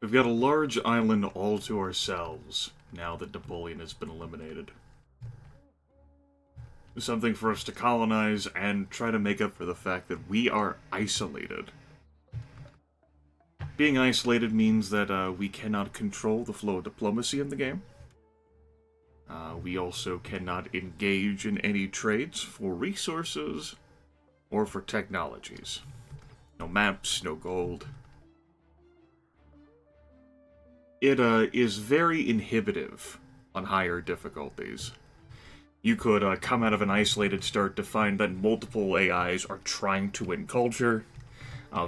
We've got a large island all to ourselves, now that Napoleon has been eliminated. Something for us to colonize and try to make up for the fact that we are isolated. Being isolated means that we cannot control the flow of diplomacy in the game. We also cannot engage in any trades for resources or for technologies. No maps, no gold. It is very inhibitive on higher difficulties. You could come out of an isolated start to find that multiple AIs are trying to win culture,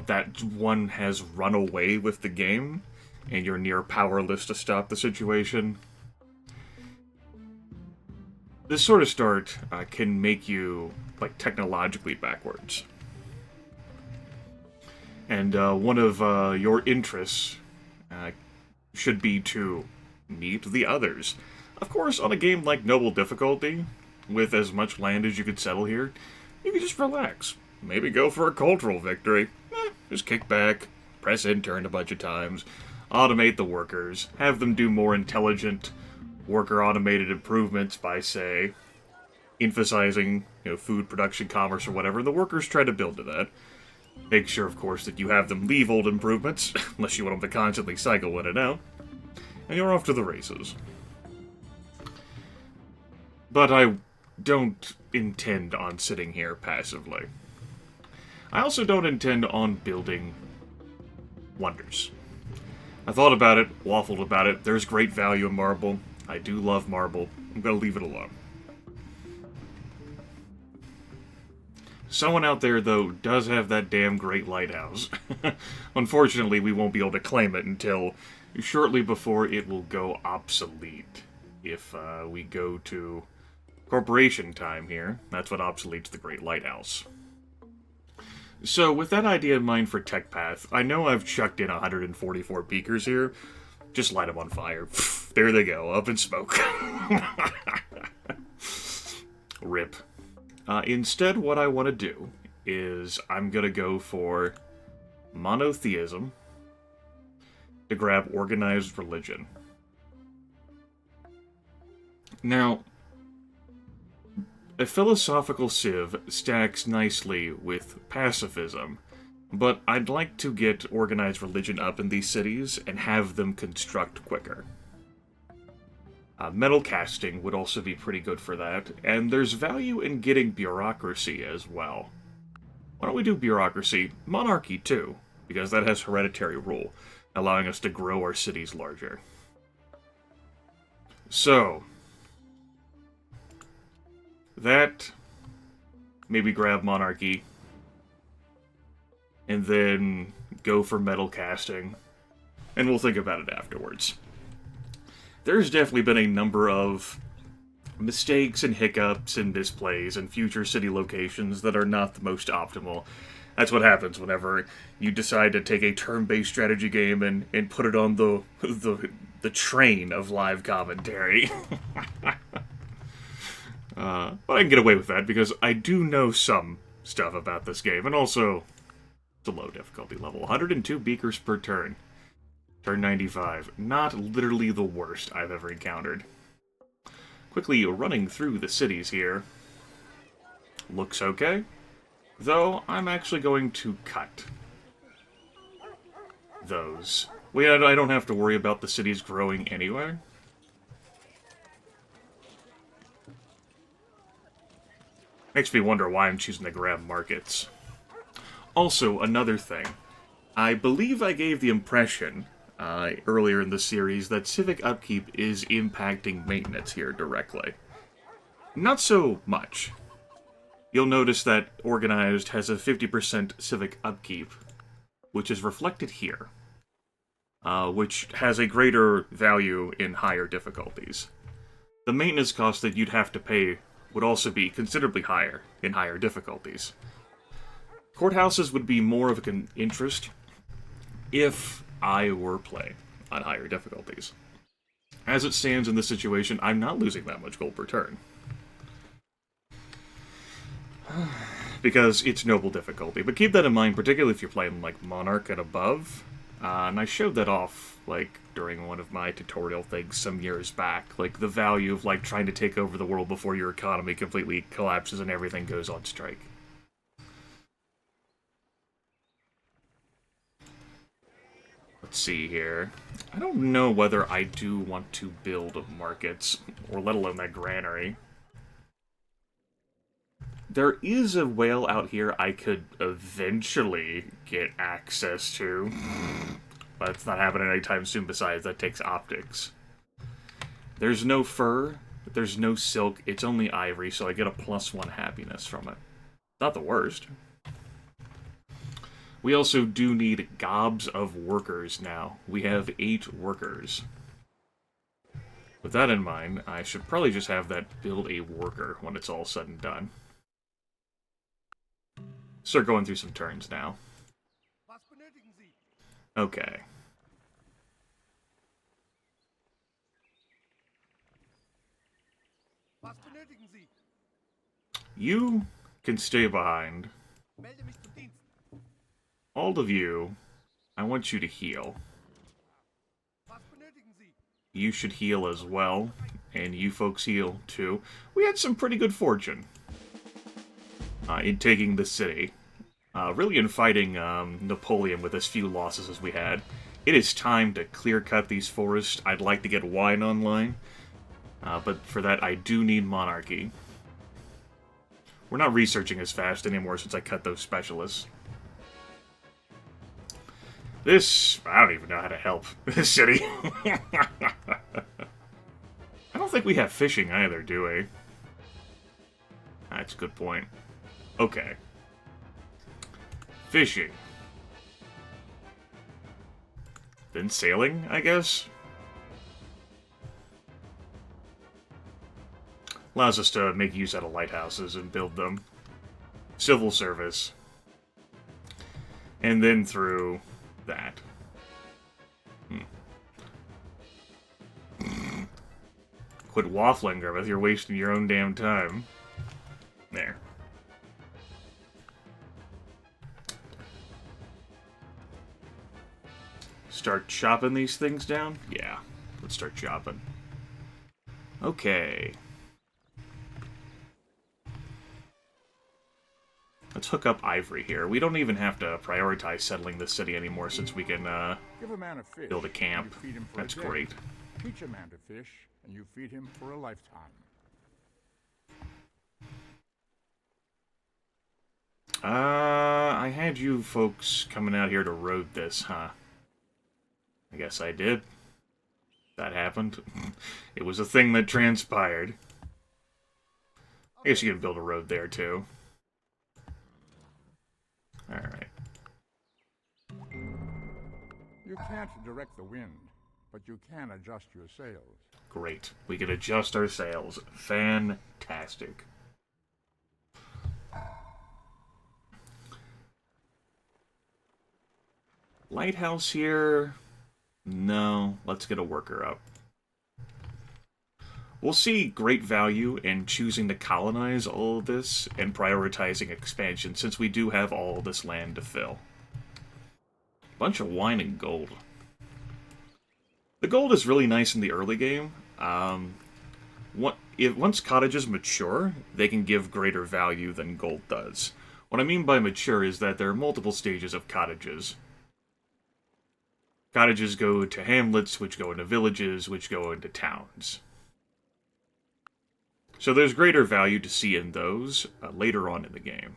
that one has run away with the game, and you're near powerless to stop the situation. This sort of start can make you, like, technologically backwards. And one of your interests uh, should be to meet the others. Of course, on a game like Noble Difficulty, with as much land as you could settle here, you can just relax. Maybe go for a cultural victory. Just kick back, press intern a bunch of times, automate the workers, have them do more intelligent worker automated improvements by, say, emphasizing food production, commerce, or whatever. The workers try to build to that. Make sure, of course, that you have them leave old improvements, unless you want them to constantly cycle in and out, and you're off to the races. But I don't intend on sitting here passively. I also don't intend on building wonders. I thought about it, waffled about it. There's great value in marble. I do love marble. I'm gonna leave it alone. Someone out there, though, does have that damn great lighthouse. Unfortunately, we won't be able to claim it until shortly before it will go obsolete. If we go to corporation time here, that's what obsoletes the Great Lighthouse. So, with that idea in mind for Tech Path, I know I've chucked in 144 beakers here. Just light them on fire. There they go, up in smoke. Rip. Instead, what I want to do is I'm going to go for monotheism to grab organized religion. Now, a philosophical civ stacks nicely with pacifism, but I'd like to get organized religion up in these cities and have them construct quicker. Metal casting would also be pretty good for that, and there's value in getting bureaucracy as well. Why don't we do bureaucracy? Monarchy, too, because that has hereditary rule, allowing us to grow our cities larger. So, that, maybe grab monarchy, and then go for metal casting, and we'll think about it afterwards. There's definitely been a number of mistakes and hiccups and misplays and future city locations that are not the most optimal. That's what happens whenever you decide to take a turn-based strategy game and put it on the train of live commentary. But I can get away with that because I do know some stuff about this game, and also it's a low difficulty level. 102 beakers per turn. Turn 95. Not literally the worst I've ever encountered. Quickly running through the cities here. Looks okay. Though, I'm actually going to cut those. I don't have to worry about the cities growing anyway. Makes me wonder why I'm choosing to grab markets. Also, another thing. I believe I gave the impression earlier in the series that civic upkeep is impacting maintenance here directly. Not so much. You'll notice that Organized has a 50% civic upkeep, which is reflected here, which has a greater value in higher difficulties. The maintenance cost that you'd have to pay would also be considerably higher in higher difficulties. Courthouses would be more of an interest if I were playing on higher difficulties. As it stands in this situation, I'm not losing that much gold per turn. Because it's noble difficulty. But keep that in mind, particularly if you're playing like Monarch and above. And I showed that off, like, during one of my tutorial things some years back. Like, the value of, like, trying to take over the world before your economy completely collapses and everything goes on strike. Let's see here. I don't know whether I do want to build markets, or let alone that granary. There is a whale out here I could eventually get access to. But it's not happening anytime soon. Besides, that takes optics. There's no fur, there's no silk, it's only ivory, so I get a +1 happiness from it. Not the worst. We also do need gobs of workers now. We have 8 workers. With that in mind, I should probably just have that build a worker when it's all said and done. Start going through some turns now. Okay. You can stay behind. All of you, I want you to heal. You should heal as well, and you folks heal too. We had some pretty good fortune in taking the city. Really in fighting Napoleon with as few losses as we had. It is time to clear-cut these forests. I'd like to get wine online, but for that I do need monarchy. We're not researching as fast anymore since I cut those specialists. This... I don't even know how to help this city. I don't think we have fishing either, do we? That's a good point. Okay. Fishing. Then sailing, I guess? Allows us to make use out of lighthouses and build them. Civil service. And then through that. Quit waffling, Grimith. You're wasting your own damn time. There. Start chopping these things down? Yeah. Let's start chopping. Okay. Let's hook up ivory here. We don't even have to prioritize settling this city anymore since we can Give a man a fish, build a camp. you feed him for That's a day. great. Teach a man to fish, and you feed him for a lifetime. I had you folks coming out here to road this, huh? I guess I did. That happened. It was a thing that transpired. I guess you can build a road there, too. Alright. You can't direct the wind, but you can adjust your sails. Great. We can adjust our sails. Fantastic. Lighthouse here? No. Let's get a worker up. We'll see great value in choosing to colonize all of this and prioritizing expansion, since we do have all this land to fill. Bunch of wine and gold. The gold is really nice in the early game. Once cottages mature, they can give greater value than gold does. What I mean by mature is that there are multiple stages of cottages. Cottages go to hamlets, which go into villages, which go into towns. So there's greater value to see in those later on in the game.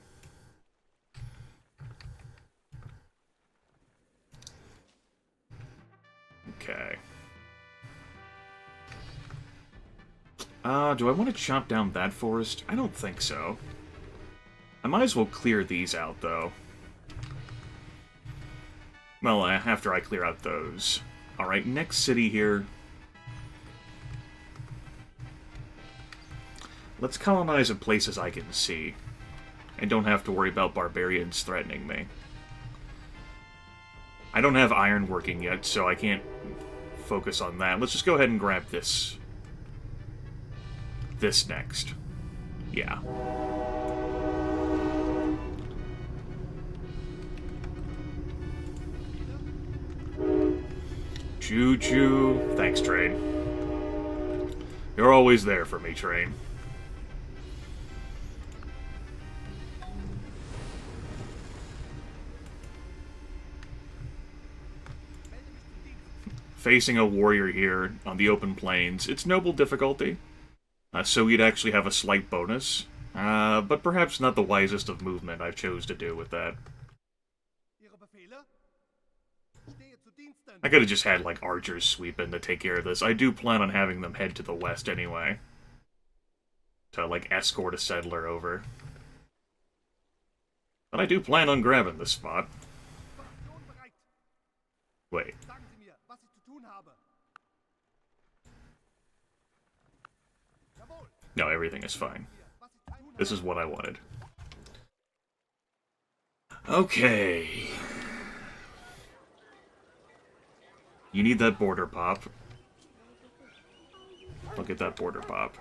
Okay. Do I want to chop down that forest? I don't think so. I might as well clear these out, though. Well, after I clear out those. Alright, next city here. Let's colonize in places I can see. And don't have to worry about barbarians threatening me. I don't have iron working yet, so I can't focus on that. Let's just go ahead and grab this. This next. Yeah. Choo-choo. Thanks, train. You're always there for me, train. Facing a warrior here on the open plains, it's noble difficulty, so he'd actually have a slight bonus, but perhaps not the wisest of movement I chose to do with that. I could have just had, like, archers sweep in to take care of this. I do plan on having them head to the west anyway, to, like, escort a settler over. But I do plan on grabbing this spot. Wait. No, everything is fine. This is what I wanted. Okay. You need that border pop. Look at that border pop.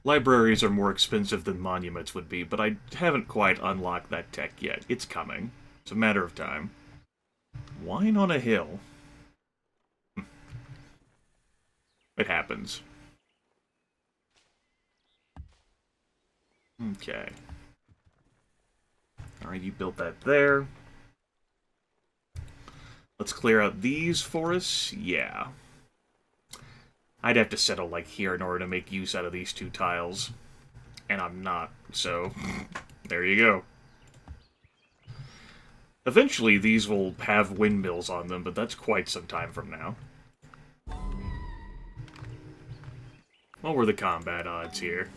Libraries are more expensive than monuments would be, but I haven't quite unlocked that tech yet. It's coming. It's a matter of time. Wine on a hill. It happens. Okay. Alright, you built that there. Let's clear out these forests. Yeah. I'd have to settle, like, here in order to make use out of these two tiles. And I'm not, so there you go. Eventually, these will have windmills on them, but that's quite some time from now. What were the combat odds here?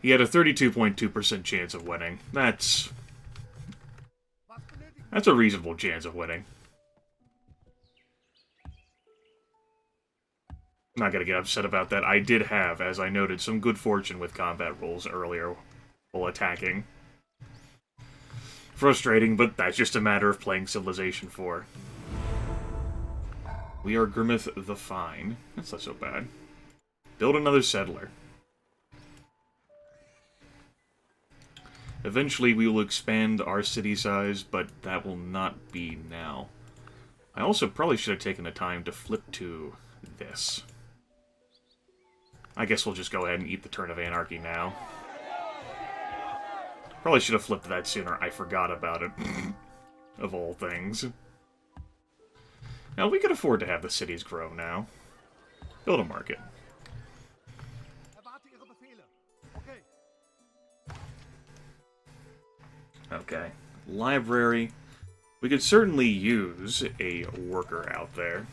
He had a 32.2% chance of winning. That's a reasonable chance of winning. I'm not gonna get upset about that. I did have, as I noted, some good fortune with combat rolls earlier while attacking. Frustrating, but that's just a matter of playing Civilization 4. We are Grimith the Fine. That's not so bad. Build another settler. Eventually we will expand our city size, but that will not be now. I also probably should have taken the time to flip to this. I guess we'll just go ahead and eat the turn of anarchy now. Probably should have flipped that sooner. I forgot about it. Of all things. Now, we could afford to have the cities grow now. Build a market. Okay. Library. We could certainly use a worker out there.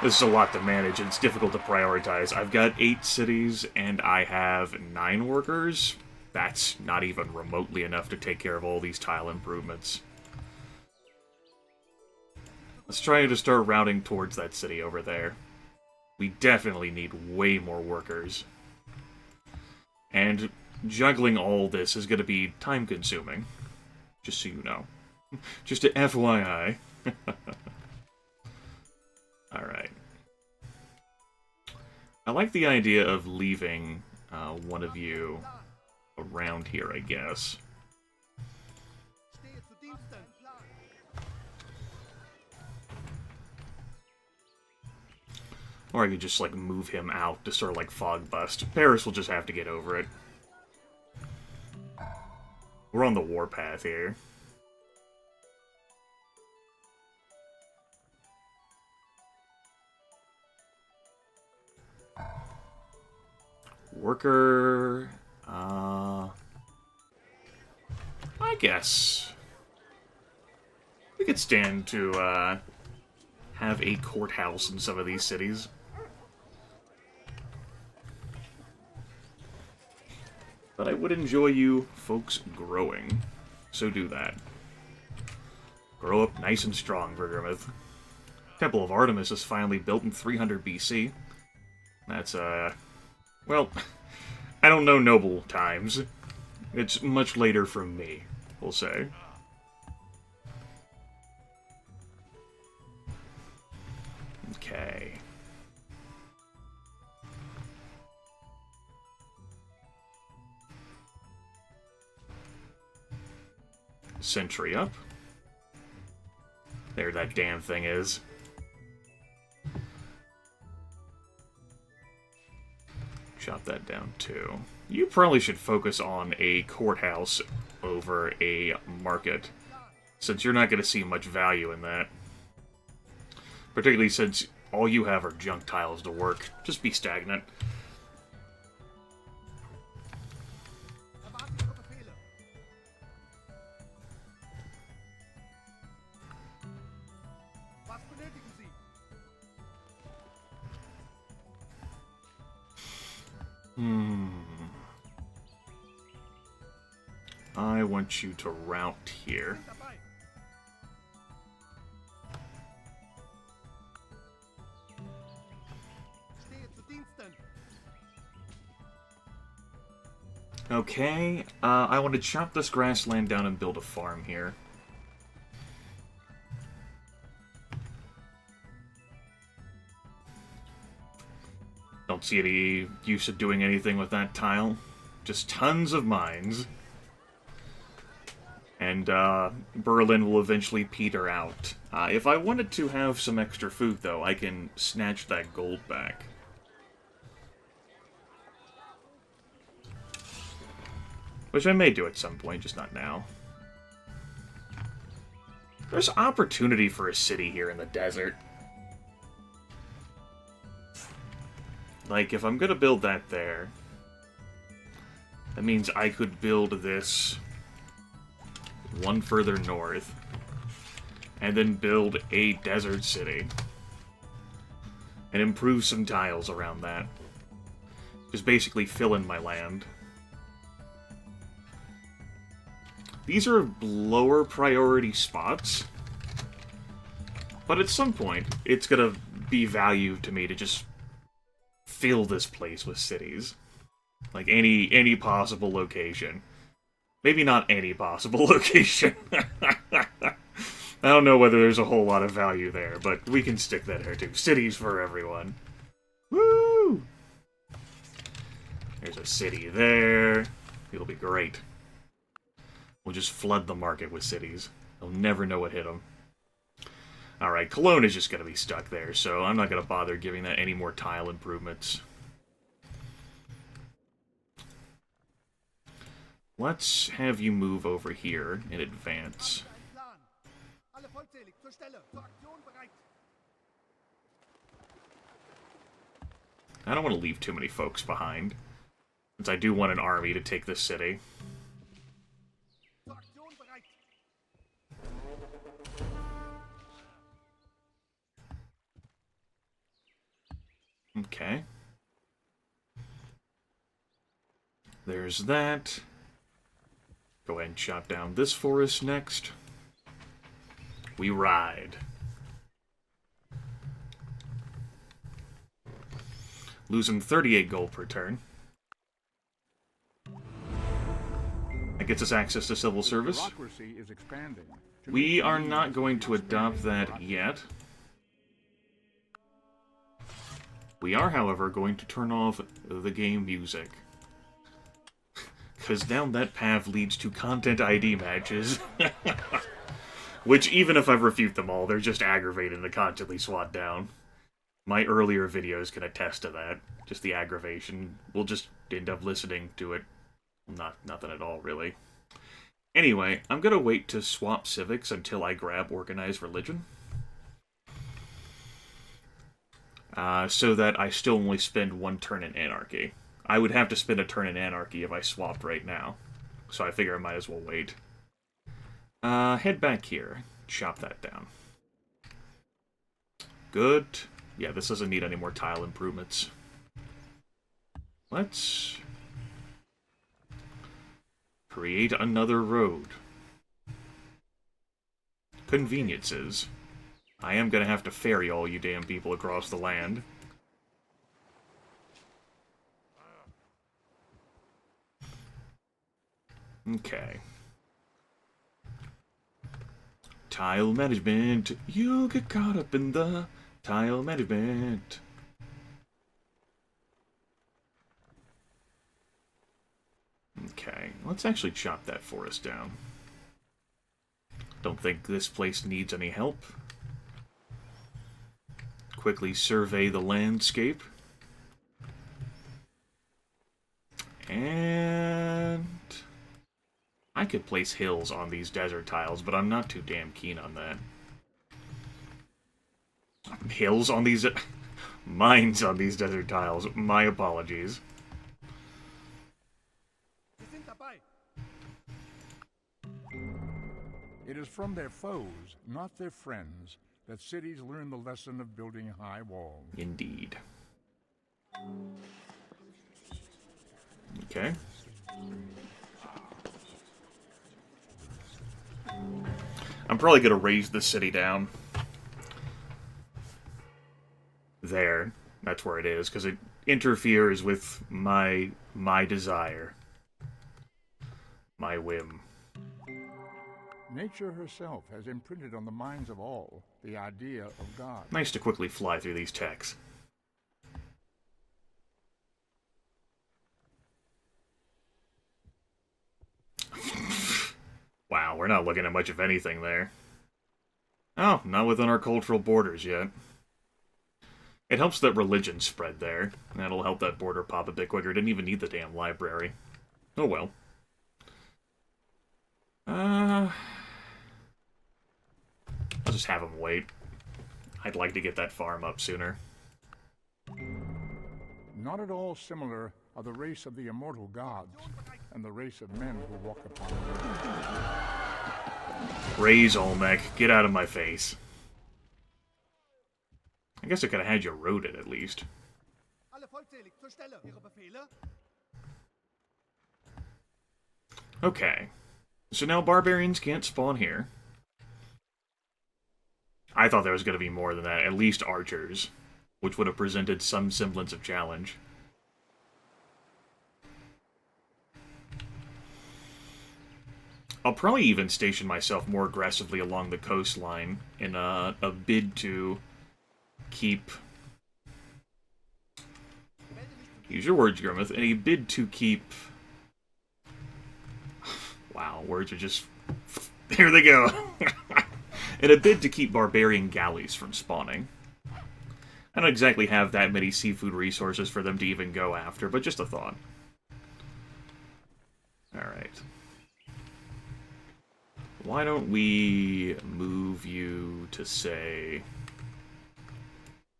This is a lot to manage, and it's difficult to prioritize. I've got 8 cities, and I have 9 workers. That's not even remotely enough to take care of all these tile improvements. Let's try to start routing towards that city over there. We definitely need way more workers. And juggling all this is going to be time-consuming. Just so you know. Just a FYI. Alright. I like the idea of leaving one of you around here, I guess. Or I could just, like, move him out to sort of, like, fog bust. Paris will just have to get over it. We're on the warpath here. Worker... I guess... we could stand to, have a courthouse in some of these cities. But I would enjoy you folks growing. So do that. Grow up nice and strong, Grimith. Temple of Artemis is finally built in 300 BC. That's, well, I don't know noble times, It's much later from me, we'll say. Okay. Sentry up. There that damn thing is. Chop that down too. You probably should focus on a courthouse over a market, since you're not going to see much value in that. Particularly since all you have are junk tiles to work. Just be stagnant. I want you to route here. Okay, I want to chop this grassland down and build a farm here. Don't see any use of doing anything with that tile. Just tons of mines. And Berlin will eventually peter out. If I wanted to have some extra food, though, I can snatch that gold back. Which I may do at some point, just not now. There's opportunity for a city here in the desert. Like, if I'm gonna build that there, that means I could build this one further north, and then build a desert city, and improve some tiles around that. Just basically fill in my land. These are lower priority spots, but at some point, it's gonna be value to me to just fill this place with cities. Like, any possible location. Maybe not any possible location. I don't know whether there's a whole lot of value there, but we can stick that there too. Cities for everyone. Woo! There's a city there. It'll be great. We'll just flood the market with cities. They'll never know what hit them. Alright, Cologne is just going to be stuck there, so I'm not going to bother giving that any more tile improvements. Let's have you move over here in advance. I don't want to leave too many folks behind, since I do want an army to take this city. Okay. There's that. Go ahead and chop down this forest next. We ride. Losing 38 gold per turn. That gets us access to civil service. We are not going to adopt that yet. We are, however, going to turn off the game music. Because down that path leads to content ID matches. Which, even if I refute them all, they're just aggravating to constantly swat down. My earlier videos can attest to that. Just the aggravation. We'll just end up listening to it. Nothing at all, really. Anyway, I'm going to wait to swap civics until I grab organized religion. So that I still only spend one turn in anarchy. I would have to spend a turn in anarchy if I swapped right now. So I figure I might as well wait. Head back here. Chop that down. Good. Yeah, this doesn't need any more tile improvements. Let's create another road. Conveniences. I am gonna have to ferry all you damn people across the land. Okay. Tile management. You get caught up in the tile management. Okay, let's actually chop that forest down. Don't think this place needs any help. Quickly survey the landscape. And I could place hills on these desert tiles, but I'm not too damn keen on that. Hills on these... Mines on these desert tiles. My apologies. It is from their foes, not their friends, that cities learn the lesson of building high walls. Indeed. Okay. I'm probably going to raise the city down. There. That's where it is, because it interferes with my desire. My whim. Nature herself has imprinted on the minds of all the idea of God. Nice to quickly fly through these texts. Wow, we're not looking at much of anything there. Oh, not within our cultural borders yet. It helps that religion spread there. That'll help that border pop a bit quicker. Didn't even need the damn library. Oh well. I'll just have him wait. I'd like to get that farm up sooner. Not at all similar are the race of the immortal gods and the race of men who walk upon the earth. Raise Olmec, get out of my face. I guess I could have had you road it at least. Okay. So now barbarians can't spawn here. I thought there was going to be more than that. At least archers, which would have presented some semblance of challenge. I'll probably even station myself more aggressively along the coastline in a bid to keep... Use your words, Grimith. In a bid to keep... Wow, words are just... Here they go! In a bid to keep barbarian galleys from spawning. I don't exactly have that many seafood resources for them to even go after, but just a thought. Alright. Why don't we move you to, say...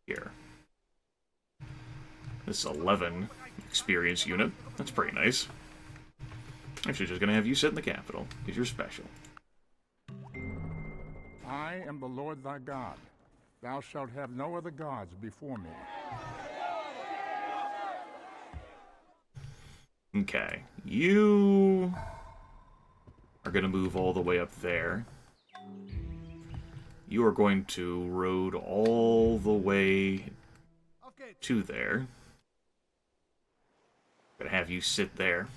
here. This is 11 experience unit. That's pretty nice. Actually, just gonna have you sit in the capital, because you're special. I am the Lord thy God. Thou shalt have no other gods before me. Okay. You are going to move all the way up there. You are going to road all the way to there. Gonna have you sit there.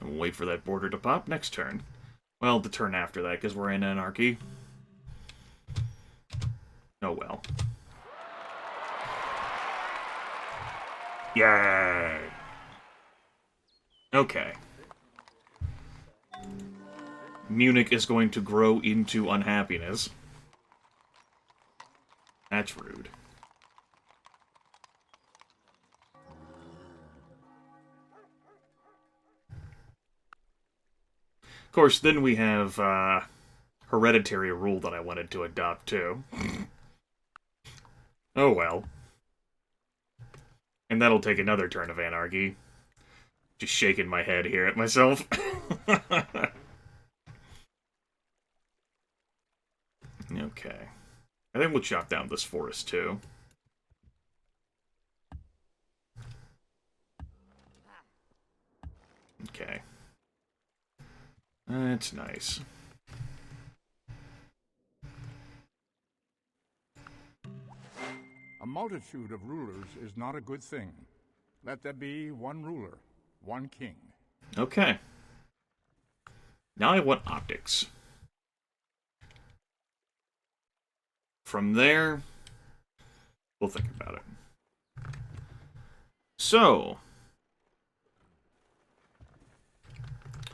And we'll wait for that border to pop next turn. Well, the turn after that, because we're in anarchy. Oh well. Yay! Okay. Munich is going to grow into unhappiness. That's rude. Of course, then we have hereditary rule that I wanted to adopt too. Oh well. And that'll take another turn of anarchy. Just shaking my head here at myself. Okay. I think we'll chop down this forest too. Okay. That's nice. A multitude of rulers is not a good thing. Let there be one ruler, one king. Okay. Now I want optics. From there, we'll think about it. So,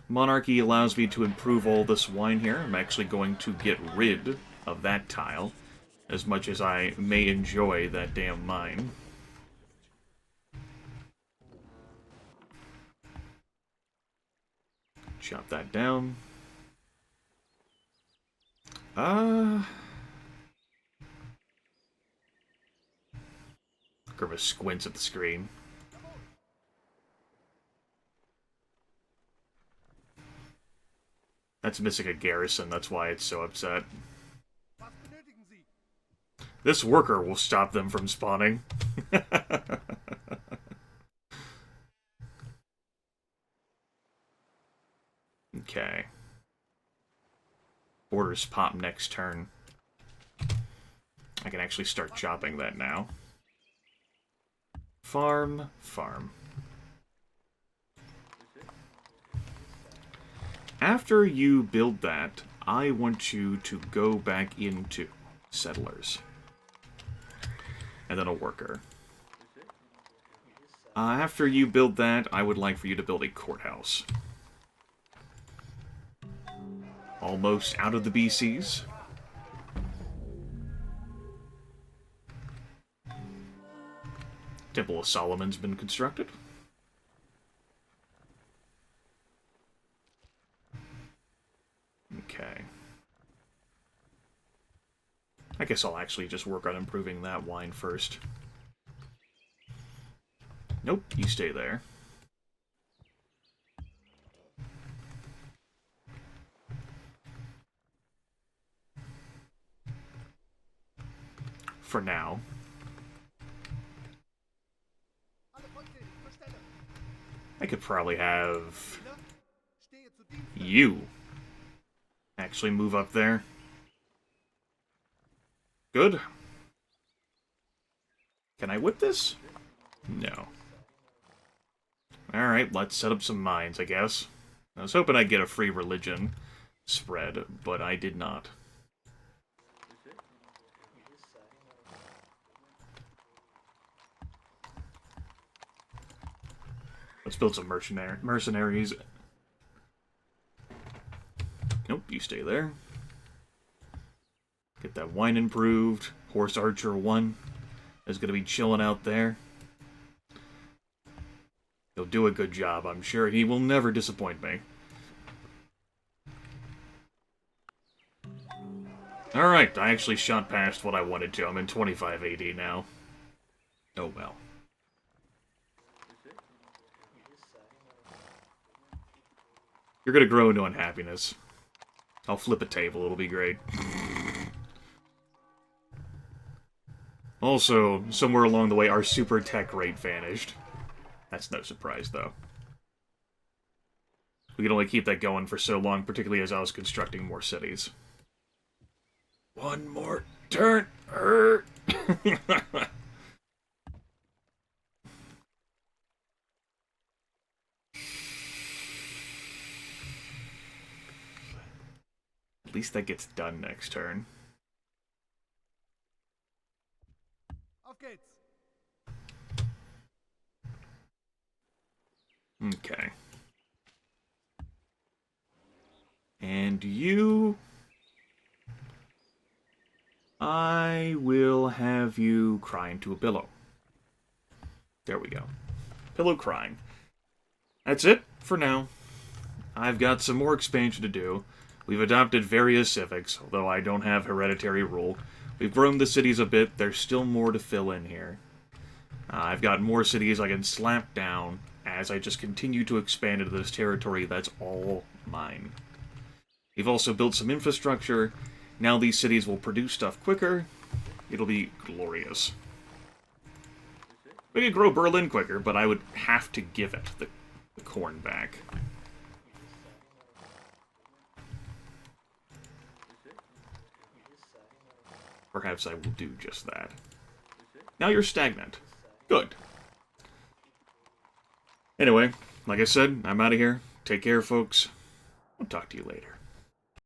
monarchy allows me to improve all this wine here. I'm actually going to get rid of that tile, as much as I may enjoy that damn mine. Chop that down. Grimith squints at the screen. That's missing a garrison, that's why it's so upset. This worker will stop them from spawning. Okay. Orders pop next turn. I can actually start chopping that now. Farm, farm. After you build that, I want you to go back into settlers. And then a worker. After you build that, I would like for you to build a courthouse. Almost out of the BCs. Temple of Solomon's been constructed. Okay. I guess I'll actually just work on improving that wine first. Nope, you stay there. For now. I could probably have you actually move up there. Good. Can I whip this? No. Alright, let's set up some mines, I guess. I was hoping I'd get a free religion spread, but I did not. Let's build some mercenaries. Nope, you stay there. Get that wine improved. Horse Archer 1 is going to be chilling out there. He'll do a good job, I'm sure. He will never disappoint me. Alright, I actually shot past what I wanted to. I'm in 25 AD now. Oh well. You're gonna grow into unhappiness. I'll flip a table, it'll be great. Also, somewhere along the way, our super tech rate vanished. That's no surprise, though. We could only keep that going for so long, particularly as I was constructing more cities. One more turn! At least that gets done next turn. Okay. And you... I will have you cry into a pillow. There we go. Pillow crying. That's it for now. I've got some more expansion to do. We've adopted various civics, although I don't have hereditary rule. We've grown the cities a bit. There's still more to fill in here. I've got more cities I can slap down as I just continue to expand into this territory that's all mine. We've also built some infrastructure. Now these cities will produce stuff quicker. It'll be glorious. We could grow Berlin quicker, but I would have to give it the corn back. Perhaps I will do just that. Now you're stagnant. Good. Anyway, like I said, I'm out of here. Take care, folks. I'll talk to you later.